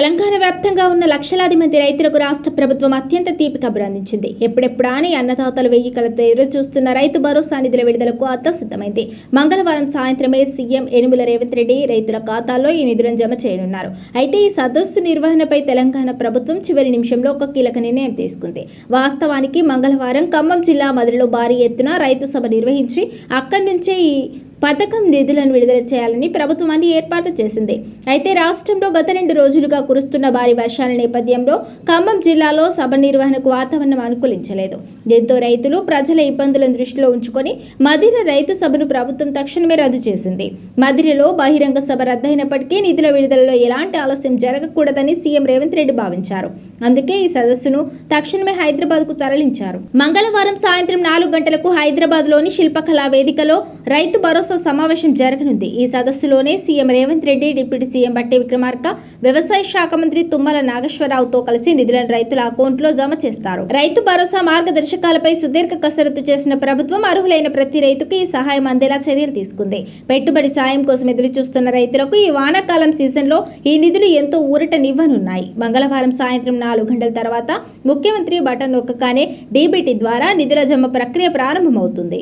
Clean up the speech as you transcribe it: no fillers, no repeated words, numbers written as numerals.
తెలంగాణ వ్యాప్తంగా ఉన్న లక్షలాది మంది రైతులకు రాష్ట్ర ప్రభుత్వం అత్యంత తీపి కబురు అందించింది. ఎప్పుడెప్పుడా అని అన్నదాతలు వెయ్యి కలతో ఎదురు చూస్తున్న రైతు భరోసా నిధుల విడుదలకు అద్దం సిద్ధమైంది. మంగళవారం సాయంత్రమే సీఎం యనుమల రేవంత్ రెడ్డి రైతుల ఖాతాల్లో ఈ నిధులను జమ చేయనున్నారు. అయితే ఈ సదస్సు నిర్వహణపై తెలంగాణ ప్రభుత్వం చివరి నిమిషంలో ఒక కీలక నిర్ణయం తీసుకుంది. వాస్తవానికి మంగళవారం ఖమ్మం జిల్లా మదిరిలో భారీ ఎత్తున రైతు సభ నిర్వహించి అక్కడి నుంచే ఈ పథకం నిధులను విడుదల చేయాలని ప్రభుత్వాన్ని ఏర్పాటు చేసింది. అయితే రాష్ట్రంలో గత 2 రోజులుగా కురుస్తున్న భారీ వర్షాల నేపథ్యంలో ఖమ్మం జిల్లాలో సభ నిర్వహణకు వాతావరణం అనుకూలించలేదు. దీంతో రైతులు ప్రజల ఇబ్బందులను దృష్టిలో ఉంచుకొని మదిర రైతు సభను ప్రభుత్వం తక్షణమే రద్దు చేసింది. మదిరలో బహిరంగ సభ రద్దయినప్పటికీ నిధుల విడుదలలో ఎలాంటి ఆలస్యం జరగకూడదని సీఎం రేవంత్ రెడ్డి భావించారు. అందుకే ఈ సదస్సును తక్షణమే హైదరాబాద్కు తరలించారు. మంగళవారం సాయంత్రం 4 గంటలకు హైదరాబాద్లోని శిల్పకళా వేదికలో రైతు భరోసా సమావేశం జరగనుంది. ఈ సదస్సులోనే CM Revanth Reddy, deputy CM Bhatti Vikramarka, వ్యవసాయ శాఖ మంత్రి తుమ్మల నాగేశ్వరరావుతో కలిసి నిధులను రైతుల అకౌంట్లో జమ చేస్తారు. రైతు భరోసా మార్గదర్శకాలపై సుదీర్ఘ కసరత్తు చేసిన ప్రభుత్వం అర్హులైన ప్రతి రైతుకు ఈ సహాయం అందేలా చర్యలు తీసుకుంది. పెట్టుబడి సాయం కోసం ఎదురు చూస్తున్న రైతులకు ఈ వానాకాలం సీజన్లో ఈ నిధులు ఎంతో ఊరటనివ్వనున్నాయి. మంగళవారం సాయంత్రం 4 గంటల తర్వాత ముఖ్యమంత్రి బటన్ నొక్కగానే డీబీటీ ద్వారా నిధుల జమ ప్రక్రియ ప్రారంభమవుతుంది.